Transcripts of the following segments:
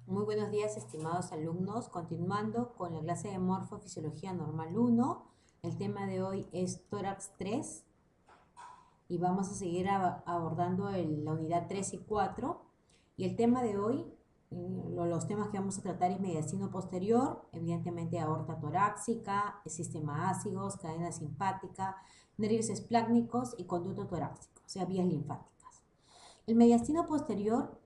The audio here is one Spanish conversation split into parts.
Muy buenos días, estimados alumnos. Continuando con la clase de Morfofisiología Normal 1. El tema de hoy es tórax 3 y vamos a seguir abordando la unidad 3 y 4. Y el tema de hoy, los temas que vamos a tratar es mediastino posterior, evidentemente aorta torácica, sistema ácigos, cadena simpática, nervios esplácnicos y conducto torácico, o sea, vías linfáticas. El mediastino posterior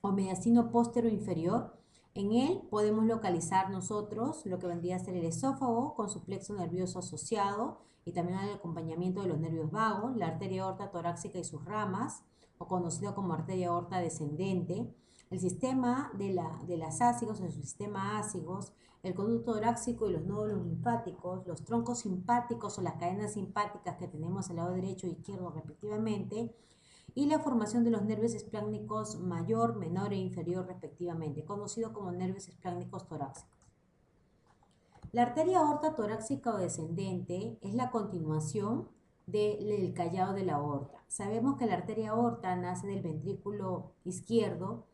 o mediastino póstero inferior, en él podemos localizar nosotros lo que vendría a ser el esófago con su plexo nervioso asociado y también el acompañamiento de los nervios vagos, la arteria aorta torácica y sus ramas, o conocido como arteria aorta descendente, el sistema de las ácigos, el sistema ácigos, el conducto torácico y los nódulos linfáticos, los troncos simpáticos o las cadenas simpáticas que tenemos al lado derecho e izquierdo respectivamente, y la formación de los nervios esplácnicos mayor, menor e inferior respectivamente, conocido como nervios esplácnicos torácicos. La arteria aorta torácica o descendente es la continuación del callado de la aorta. Sabemos que la arteria aorta nace del ventrículo izquierdo,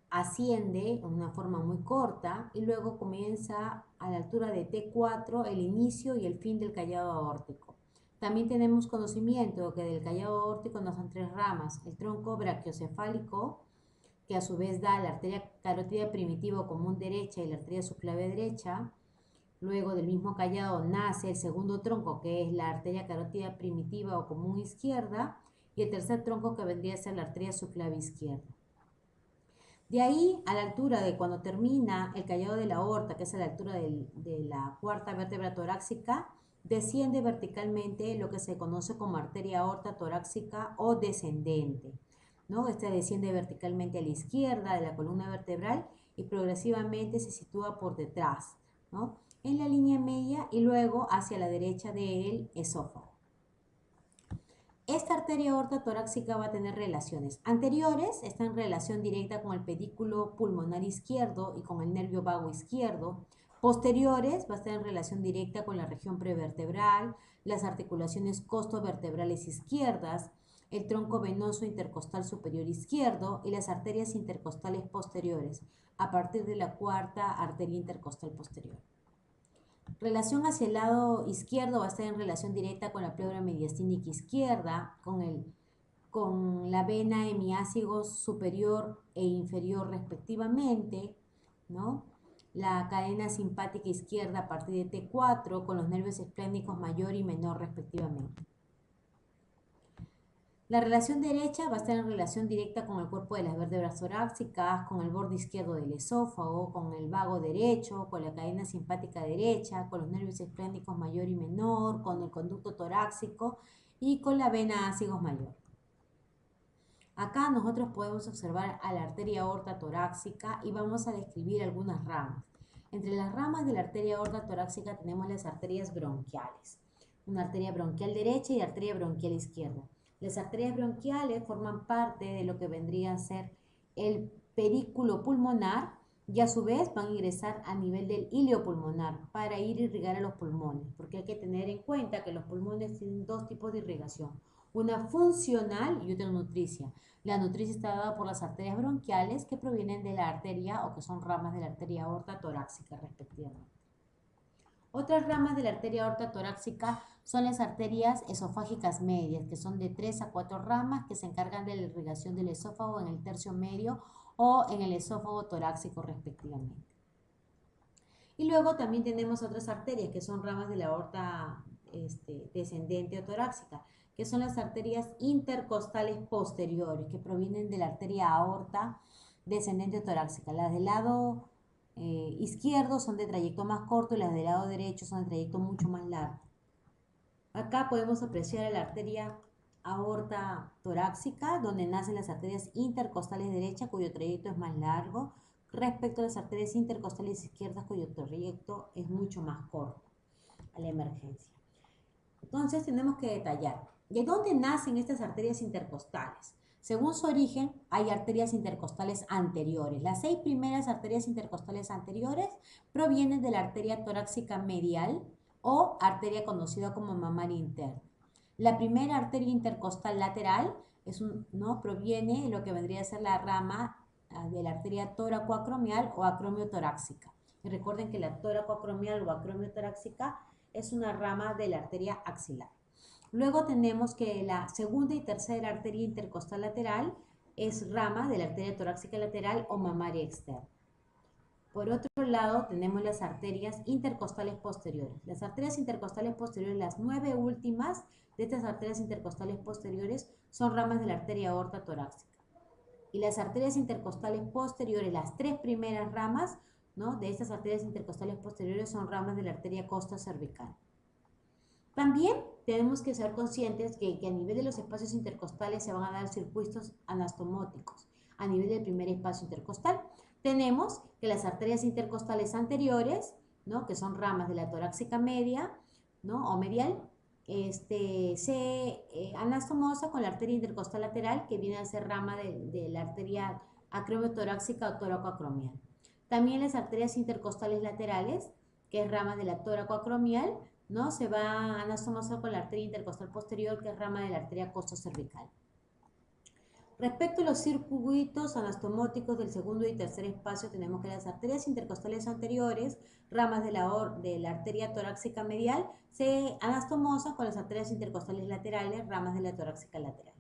asciende en una forma muy corta y luego comienza a la altura de T4 el inicio y el fin del callado aórtico. También tenemos conocimiento que del callado aórtico nos dan tres ramas: el tronco brachiocefálico, que a su vez da la arteria carótida primitiva o común derecha y la arteria subclavia derecha. Luego del mismo callado nace el segundo tronco, que es la arteria carótida primitiva o común izquierda, y el tercer tronco, que vendría a ser la arteria subclavia izquierda. De ahí, a la altura de cuando termina el callado de la aorta, que es a la altura de la cuarta vértebra torácica, desciende verticalmente lo que se conoce como arteria aorta torácica o descendente, ¿no? Esta desciende verticalmente a la izquierda de la columna vertebral y progresivamente se sitúa por detrás, ¿no?, en la línea media y luego hacia la derecha del esófago. Esta arteria aorta torácica va a tener relaciones anteriores, está en relación directa con el pedículo pulmonar izquierdo y con el nervio vago izquierdo. Posteriores va a estar en relación directa con la región prevertebral, las articulaciones costovertebrales izquierdas, el tronco venoso intercostal superior izquierdo y las arterias intercostales posteriores, a partir de la cuarta arteria intercostal posterior. Relación hacia el lado izquierdo va a estar en relación directa con la pleura mediastínica izquierda, con la vena hemiácigos superior e inferior respectivamente, ¿no? La cadena simpática izquierda a partir de T4 con los nervios esplénicos mayor y menor respectivamente. La relación derecha va a estar en relación directa con el cuerpo de las vértebras torácicas, con el borde izquierdo del esófago, con el vago derecho, con la cadena simpática derecha, con los nervios esplénicos mayor y menor, con el conducto torácico y con la vena ácigos mayor. Acá nosotros podemos observar a la arteria aorta torácica y vamos a describir algunas ramas. Entre las ramas de la arteria aorta torácica tenemos las arterias bronquiales, una arteria bronquial derecha y arteria bronquial izquierda. Las arterias bronquiales forman parte de lo que vendría a ser el pedículo pulmonar y a su vez van a ingresar a nivel del ilio pulmonar para ir a irrigar a los pulmones, porque hay que tener en cuenta que los pulmones tienen dos tipos de irrigación, una funcional y otra nutricia. La nutricia está dada por las arterias bronquiales que provienen de la arteria o que son ramas de la arteria aorta torácica respectivamente. Otras ramas de la arteria aorta torácica son las arterias esofágicas medias, que son de 3 a 4 ramas que se encargan de la irrigación del esófago en el tercio medio o en el esófago torácico respectivamente. Y luego también tenemos otras arterias que son ramas de la aorta descendente o torácica, que son las arterias intercostales posteriores, que provienen de la arteria aorta descendente o torácica. Las del lado izquierdo son de trayecto más corto y las del lado derecho son de trayecto mucho más largo. Acá podemos apreciar la arteria aorta torácica, donde nacen las arterias intercostales derechas, cuyo trayecto es más largo, respecto a las arterias intercostales izquierdas, cuyo trayecto es mucho más corto a la emergencia. Entonces tenemos que detallar, ¿de dónde nacen estas arterias intercostales? Según su origen, hay arterias intercostales anteriores. Las 6 primeras arterias intercostales anteriores provienen de la arteria torácica medial o arteria conocida como mamaria interna. La primera arteria intercostal lateral proviene de lo que vendría a ser la rama de la arteria toracoacromial o acromiotorácica. Y recuerden que la toracoacromial o acromiotorácica es una rama de la arteria axilar. Luego tenemos que la segunda y tercera arteria intercostal lateral es rama de la arteria torácica lateral o mamaria externa. Por otro lado, tenemos las arterias intercostales posteriores. Las arterias intercostales posteriores, las 9 últimas de estas arterias intercostales posteriores, son ramas de la arteria aorta torácica. Y las arterias intercostales posteriores, las 3 primeras ramas, ¿no?, de estas arterias intercostales posteriores son ramas de la arteria costa cervical. También tenemos que ser conscientes que a nivel de los espacios intercostales se van a dar circuitos anastomóticos. A nivel del primer espacio intercostal tenemos que las arterias intercostales anteriores, ¿no?, que son ramas de la torácica media, ¿no?, o medial, se anastomosa con la arteria intercostal lateral, que viene a ser rama de la arteria acromiotorácica o toracoacromial. También las arterias intercostales laterales, que es rama de la toracoacromial, ¿no?, se va a anastomosar con la arteria intercostal posterior, que es rama de la arteria costocervical. Respecto a los circuitos anastomóticos del segundo y tercer espacio, tenemos que las arterias intercostales anteriores, ramas de la arteria torácica medial, se anastomosan con las arterias intercostales laterales, ramas de la torácica lateral.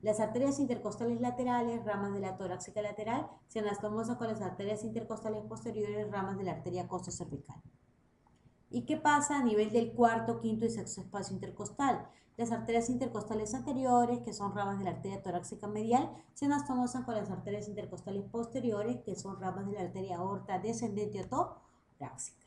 Las arterias intercostales laterales, ramas de la torácica lateral, se anastomosan con las arterias intercostales posteriores, ramas de la arteria costocervical. ¿Y qué pasa a nivel del cuarto, quinto y sexto espacio intercostal? Las arterias intercostales anteriores, que son ramas de la arteria torácica medial, se anastomosan con las arterias intercostales posteriores, que son ramas de la arteria aorta descendente o torácica.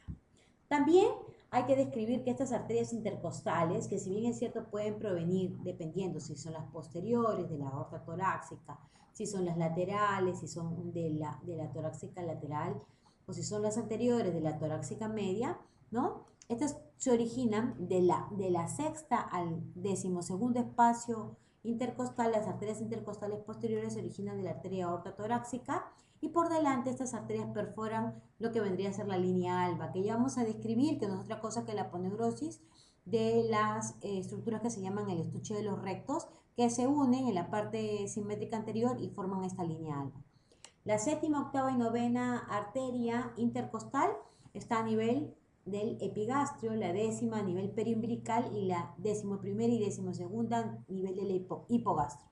También hay que describir que estas arterias intercostales, que si bien es cierto pueden provenir, dependiendo si son las posteriores de la aorta torácica, si son las laterales, si son de la torácica lateral, o si son las anteriores de la torácica media, ¿no? Estas se originan de la sexta al 12º espacio intercostal. Las arterias intercostales posteriores se originan de la arteria aorta torácica y por delante estas arterias perforan lo que vendría a ser la línea alba, que ya vamos a describir, que no es otra cosa que la aponeurosis de las estructuras que se llaman el estuche de los rectos, que se unen en la parte simétrica anterior y forman esta línea alba. La séptima, octava y novena arteria intercostal está a nivel del epigastrio, la décima a nivel periumbilical y la 11ª y 12ª a nivel del hipogastrio.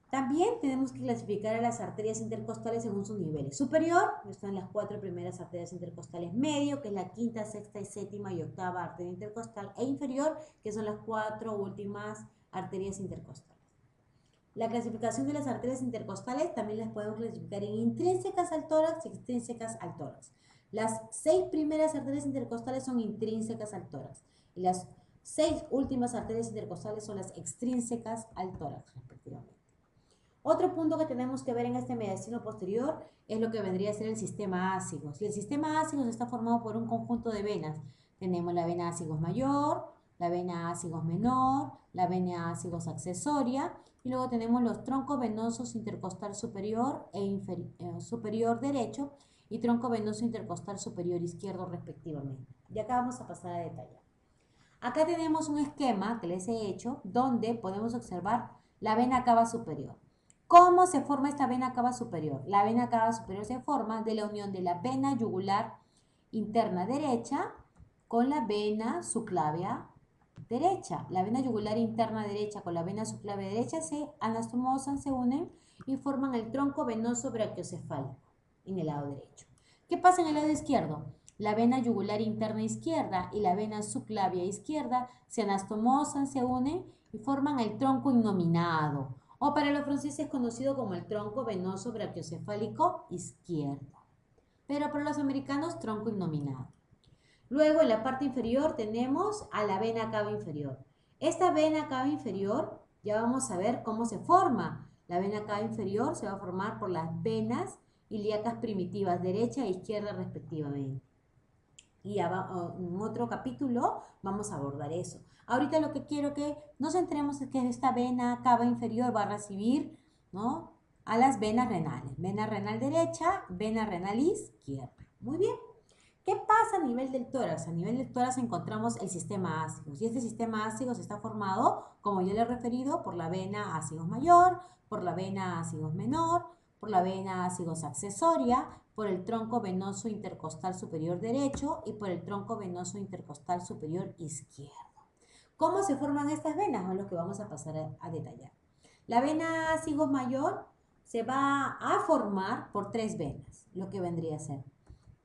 También tenemos que clasificar a las arterias intercostales según sus niveles. Superior, están las 4 primeras arterias intercostales. Medio, que es la quinta, sexta y séptima y octava arteria intercostal. E inferior, que son las 4 últimas arterias intercostales. La clasificación de las arterias intercostales también las podemos clasificar en intrínsecas al tórax y extrínsecas al tórax. Las 6 primeras arterias intercostales son intrínsecas al tórax y las 6 últimas arterias intercostales son las extrínsecas al tórax, respectivamente. Otro punto que tenemos que ver en este mediastino posterior es lo que vendría a ser el sistema ácigos. Y el sistema ácigos está formado por un conjunto de venas. Tenemos la vena ácigos mayor, la vena ácigos menor, la vena ácigos accesoria y luego tenemos los troncos venosos intercostal superior e superior derecho y tronco venoso intercostal superior izquierdo respectivamente. Y acá vamos a pasar a detallar. Acá tenemos un esquema que les he hecho donde podemos observar la vena cava superior. ¿Cómo se forma esta vena cava superior? La vena cava superior se forma de la unión de la vena yugular interna derecha con la vena subclavia derecha. La vena yugular interna derecha con la vena subclavia derecha se anastomosan, se unen y forman el tronco venoso brachiocefálico en el lado derecho. ¿Qué pasa en el lado izquierdo? La vena yugular interna izquierda y la vena subclavia izquierda se anastomosan, se unen y forman el tronco innominado, o para los franceses conocido como el tronco venoso brachiocefálico izquierdo. Pero para los americanos, tronco innominado. Luego en la parte inferior tenemos a la vena cava inferior. Esta vena cava inferior ya vamos a ver cómo se forma. La vena cava inferior se va a formar por las venas ilíacas primitivas derecha e izquierda respectivamente. Y en otro capítulo vamos a abordar eso. Ahorita lo que quiero que nos centremos es que esta vena cava inferior va a recibir, ¿no?, a las venas renales. Vena renal derecha, vena renal izquierda. Muy bien. ¿Qué pasa a nivel del tórax? A nivel del tórax encontramos el sistema ácigos. Y este sistema ácigos está formado, como ya le he referido, por la vena ácigos mayor, por la vena ácigos menor, por la vena ácigos accesoria, por el tronco venoso intercostal superior derecho y por el tronco venoso intercostal superior izquierdo. ¿Cómo se forman estas venas? Es lo que vamos a pasar a detallar. La vena ácigos mayor se va a formar por tres venas, lo que vendría a ser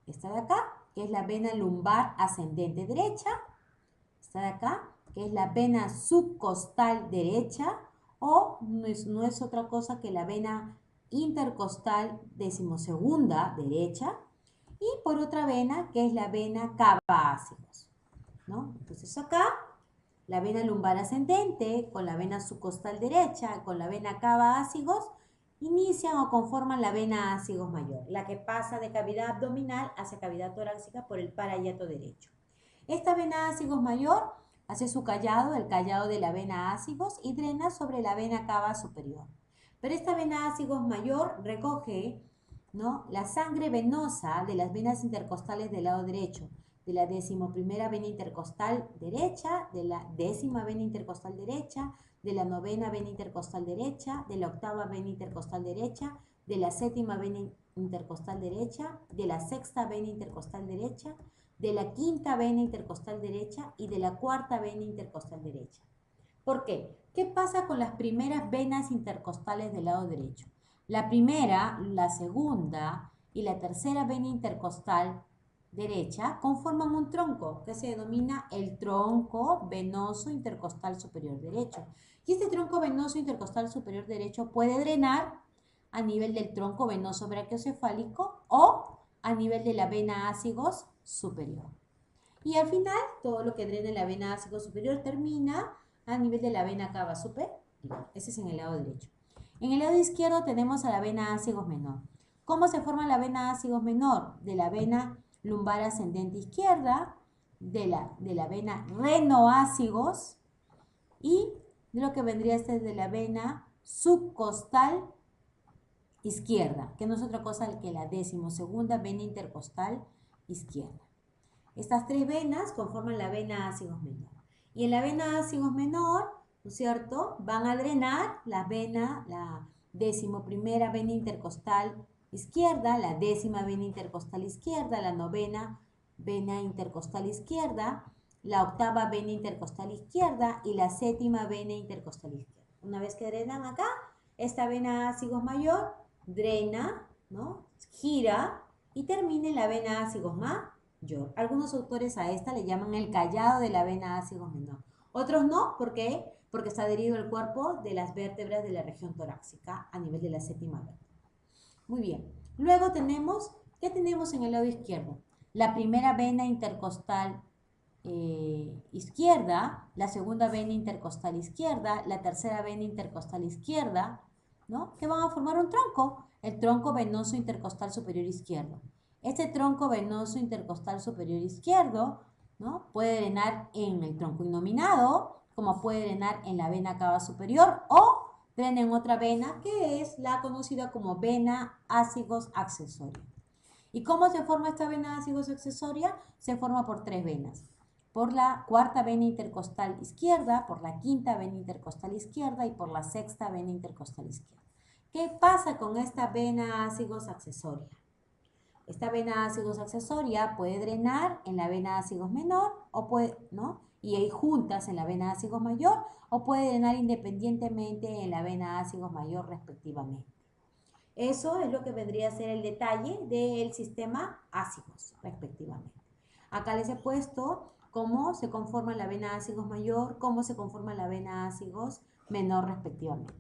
esta de acá, que es la vena lumbar ascendente derecha, esta de acá, que es la vena subcostal derecha, o no es otra cosa que la vena intercostal decimosegunda derecha, y por otra vena, que es la vena cava ácigos, ¿no? Entonces acá, la vena lumbar ascendente con la vena subcostal derecha, con la vena cava ácigos, inician o conforman la vena ácigos mayor, la que pasa de cavidad abdominal hacia cavidad torácica por el parahiato derecho. Esta vena ácigos mayor hace su callado, el callado de la vena ácigos, y drena sobre la vena cava superior. Pero esta vena ácigos mayor recoge, ¿no?, la sangre venosa de las venas intercostales del lado derecho, de la 11ª vena intercostal derecha, de la 10ª vena intercostal derecha, de la 9ª vena intercostal derecha, de la 8ª vena intercostal derecha, de la 7ª vena intercostal derecha, de la 6ª vena intercostal derecha, de la 5ª vena intercostal derecha y de la 4ª vena intercostal derecha. ¿Por qué? ¿Qué pasa con las primeras venas intercostales del lado derecho? La primera, la segunda y la tercera vena intercostal derecha conforman un tronco que se denomina el tronco venoso intercostal superior derecho. Y este tronco venoso intercostal superior derecho puede drenar a nivel del tronco venoso brachiocefálico o a nivel de la vena ácigos superior. Y al final, todo lo que drena la vena ácigos superior termina a nivel de la vena cava superior. Ese es en el lado derecho. En el lado izquierdo tenemos a la vena ácigos menor. ¿Cómo se forma la vena ácigos menor? De la vena lumbar ascendente izquierda, de la vena renoácigos y de lo que vendría a ser de la vena subcostal izquierda, que no es otra cosa que la 12ª vena intercostal izquierda. Estas tres venas conforman la vena ácigos menor. Y en la vena ácigos menor, ¿no es cierto?, van a drenar la 11ª vena intercostal izquierda, la 10ª vena intercostal izquierda, la 9ª vena intercostal izquierda, la 8ª vena intercostal izquierda y la 7ª vena intercostal izquierda. Una vez que drenan acá, esta vena ácigos mayor drena, ¿no?, gira y termina en la vena ácigos mayor. Algunos autores a esta le llaman el callado de la vena ácigos menor. Otros no, ¿por qué? Porque está adherido al cuerpo de las vértebras de la región torácica a nivel de la 7ª vértebra. Muy bien. Luego tenemos, ¿qué tenemos en el lado izquierdo? La primera vena intercostal izquierda, la segunda vena intercostal izquierda, la tercera vena intercostal izquierda, ¿no?, que van a formar un tronco, el tronco venoso intercostal superior izquierdo. Este tronco venoso intercostal superior izquierdo, ¿no?, puede drenar en el tronco innominado, como puede drenar en la vena cava superior o drena en otra vena que es la conocida como vena ácigos accesoria. ¿Y cómo se forma esta vena ácigos accesoria? Se forma por tres venas. Por la 4ª vena intercostal izquierda, por la 5ª vena intercostal izquierda y por la 6ª vena intercostal izquierda. ¿Qué pasa con esta vena ácigos accesoria? Esta vena ácigos accesoria puede drenar en la vena ácigos menor o puede, ¿no?, y ahí juntas en la vena ácigos mayor, o puede drenar independientemente en la vena ácigos mayor respectivamente. Eso es lo que vendría a ser el detalle del sistema ácigos respectivamente. Acá les he puesto cómo se conforma la vena ácigos mayor, cómo se conforma la vena ácigos menor respectivamente.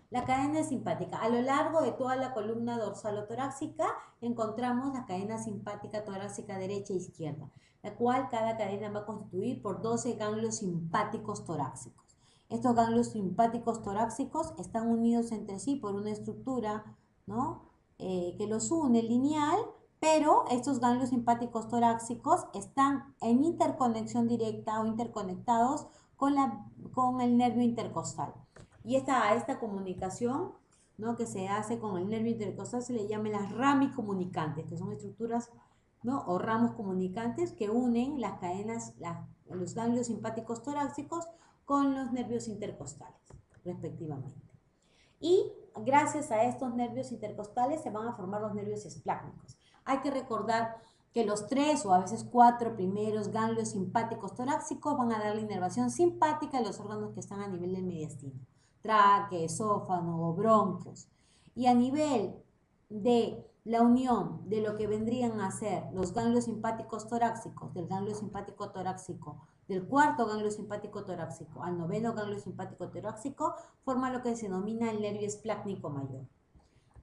La cadena simpática. A lo largo de toda la columna dorsalotorácica encontramos la cadena simpática torácica derecha e izquierda, la cual cada cadena va a constituir por 12 ganglios simpáticos torácicos. Estos ganglios simpáticos torácicos están unidos entre sí por una estructura, ¿no?, que los une lineal, pero estos ganglios simpáticos torácicos están en interconexión directa o interconectados con el nervio intercostal. Y esta comunicación, ¿no?, que se hace con el nervio intercostal se le llama las ramicomunicantes, que son estructuras, ¿no?, o ramos comunicantes que unen las cadenas, los ganglios simpáticos torácicos con los nervios intercostales, respectivamente. Y gracias a estos nervios intercostales se van a formar los nervios esplácnicos. Hay que recordar que los 3 o a veces 4 primeros ganglios simpáticos torácicos van a dar la inervación simpática a los órganos que están a nivel del mediastino, tráquea, esófago, bronquios. Y a nivel de la unión de lo que vendrían a ser los ganglios simpáticos torácicos, del ganglio simpático torácico, del cuarto ganglio simpático torácico al noveno ganglio simpático torácico, forma lo que se denomina el nervio esplácnico mayor.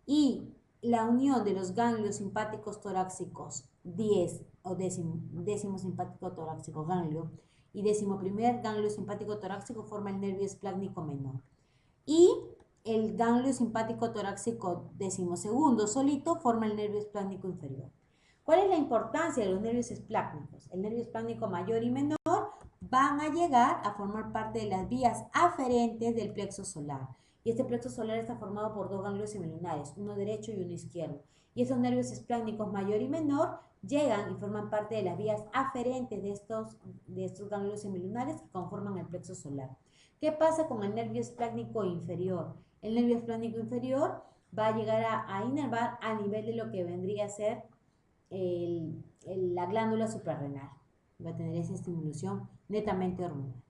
Y la unión de los ganglios simpáticos torácicos 10 o décimo simpático torácico ganglio y 11º ganglio simpático torácico forma el nervio esplácnico menor. Y el ganglio simpático torácico 12º solito forma el nervio esplácnico inferior. ¿Cuál es la importancia de los nervios esplácnicos? El nervio esplácnico mayor y menor van a llegar a formar parte de las vías aferentes del plexo solar. Y este plexo solar está formado por 2 ganglios semilunares, uno derecho y uno izquierdo. Y esos nervios esplácnicos mayor y menor llegan y forman parte de las vías aferentes de estos ganglios semilunares que conforman el plexo solar. ¿Qué pasa con el nervio esplácnico inferior? El nervio esplácnico inferior va a llegar a inervar a nivel de lo que vendría a ser la glándula suprarrenal. Va a tener esa estimulación netamente hormonal.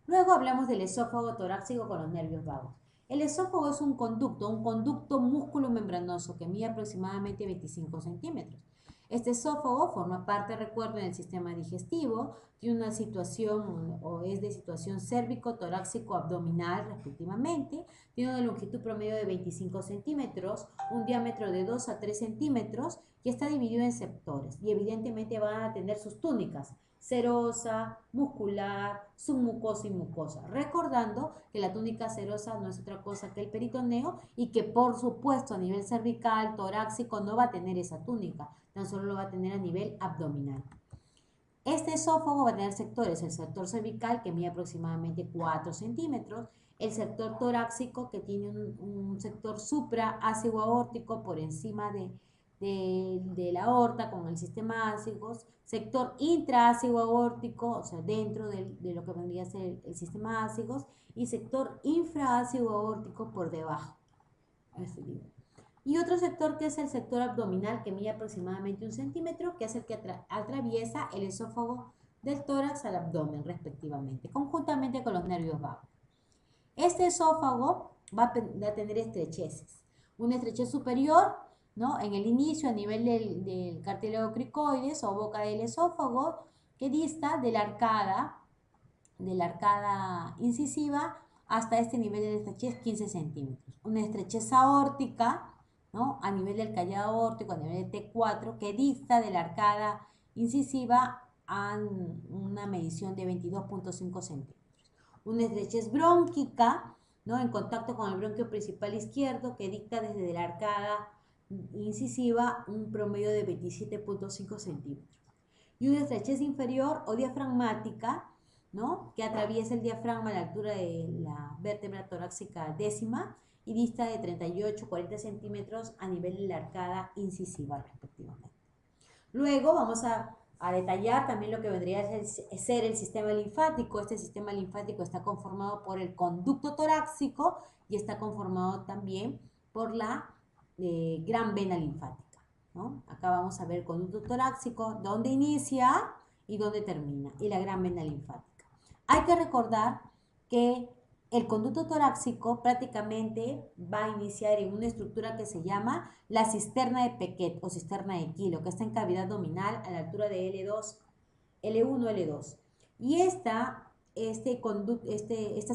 Luego hablamos del esófago torácico con los nervios vagos. El esófago es un conducto músculo-membranoso que mide aproximadamente 25 centímetros. Este esófago forma parte, recuerden, del sistema digestivo, tiene una situación o es de situación cérvico-torácico-abdominal respectivamente, tiene una longitud promedio de 25 centímetros, un diámetro de 2 a 3 centímetros y está dividido en sectores y evidentemente van a tener sus túnicas, serosa, muscular, submucosa y mucosa. Recordando que la túnica serosa no es otra cosa que el peritoneo y que por supuesto a nivel cervical, torácico no va a tener esa túnica, tan solo lo va a tener a nivel abdominal. Este esófago va a tener sectores, el sector cervical que mide aproximadamente 4 centímetros, el sector torácico que tiene un sector supraácido aórtico por encima de la aorta con el sistema ácigos, sector intraácido aórtico, o sea, dentro de lo que vendría a ser el sistema ácigos, y sector infraácido aórtico por debajo. Y otro sector que es el sector abdominal que mide aproximadamente 1 centímetro, que es el que atraviesa el esófago del tórax al abdomen respectivamente, conjuntamente con los nervios vagos. Este esófago va a tener estrecheces. Una estrechez superior, ¿no?, en el inicio a nivel del cartílago cricoides o boca del esófago, que dista de la arcada incisiva hasta este nivel de estrechez 15 centímetros. Una estrechez aórtica, ¿no?, a nivel del callado aórtico, a nivel de T4, que dista de la arcada incisiva a una medición de 22.5 centímetros. Una estrechez brónquica, ¿no?, en contacto con el bronquio principal izquierdo, que dicta desde la arcada incisiva un promedio de 27.5 centímetros. Y una estrechez inferior o diafragmática, ¿no?, que atraviesa el diafragma a la altura de la vértebra torácica décima y dista de 38-40 centímetros a nivel de la arcada incisiva respectivamente. Luego vamos a detallar también lo que vendría a ser el sistema linfático. Este sistema linfático está conformado por el conducto torácico y está conformado también por la gran vena linfática, ¿no? Acá vamos a ver el conducto torácico, dónde inicia y dónde termina, y la gran vena linfática. Hay que recordar que el conducto torácico prácticamente va a iniciar en una estructura que se llama la cisterna de Pequet o cisterna de Kilo, que está en cavidad abdominal a la altura de L2, L1, L2. Y esta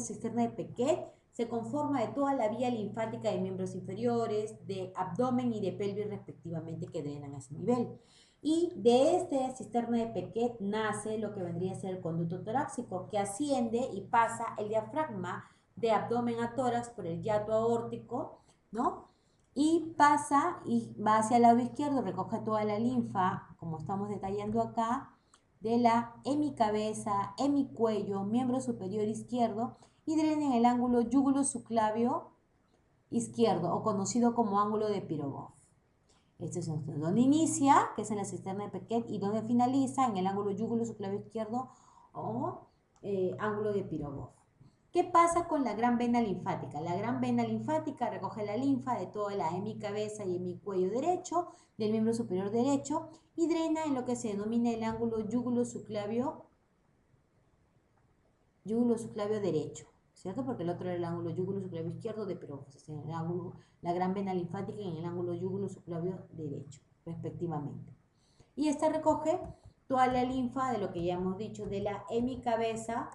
cisterna de Pequet se conforma de toda la vía linfática de miembros inferiores, de abdomen y de pelvis respectivamente que drenan a ese nivel. Y de esta cisterna de Pequet nace lo que vendría a ser el conducto torácico, que asciende y pasa el diafragma de abdomen a tórax por el hiato aórtico, ¿no? Y pasa y va hacia el lado izquierdo, recoge toda la linfa, como estamos detallando acá, de la hemicabeza, hemicuello, miembro superior izquierdo, y drena en el ángulo yúgulo-subclavio izquierdo, o conocido como ángulo de Pirogov. Este es donde inicia, que es en la cisterna de Pequet, y donde finaliza en el ángulo yúgulo-subclavio izquierdo o ángulo de Pirogov. ¿Qué pasa con la gran vena linfática? La gran vena linfática recoge la linfa de toda la hemicabeza y hemicuello derecho, del miembro superior derecho, y drena en lo que se denomina el ángulo yugulo-subclavio derecho, ¿cierto? Porque el otro era el ángulo yugulo-subclavio izquierdo, pero pues, en el ángulo, la gran vena linfática en el ángulo yugulo-subclavio derecho, respectivamente. Y esta recoge toda la linfa de lo que ya hemos dicho, de la hemicabeza,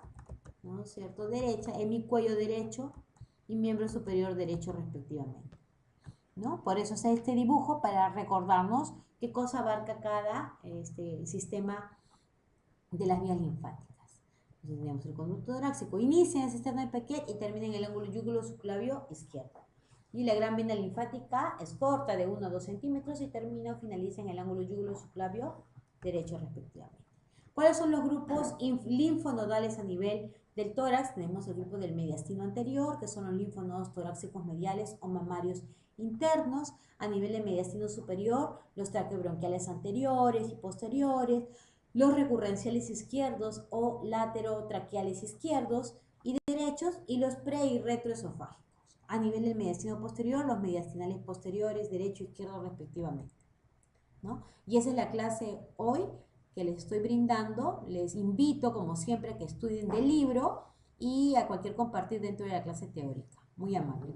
¿no es cierto?, derecha, hemicuello derecho y miembro superior derecho respectivamente, ¿no? Por eso es este dibujo, para recordarnos qué cosa abarca cada sistema de las vías linfáticas. Entonces tenemos el conducto torácico, inicia en el cisterna de Paquet y termina en el ángulo yugulo-subclavio izquierdo. Y la gran vena linfática es corta, de 1 a 2 centímetros, y termina o finaliza en el ángulo yugulo-subclavio derecho respectivamente. ¿Cuáles son los grupos linfonodales a nivel del tórax? Tenemos el grupo del mediastino anterior, que son los linfonodos torácicos mediales o mamarios internos. A nivel del mediastino superior, los traqueobronquiales anteriores y posteriores, los recurrenciales izquierdos o laterotraqueales izquierdos y derechos, y los pre y retroesofágicos. A nivel del mediastino posterior, los mediastinales posteriores, derecho e izquierdo respectivamente, ¿no? Y esa es la clase hoy que les estoy brindando. Les invito, como siempre, a que estudien del libro y a cualquier compartir dentro de la clase teórica. Muy amable.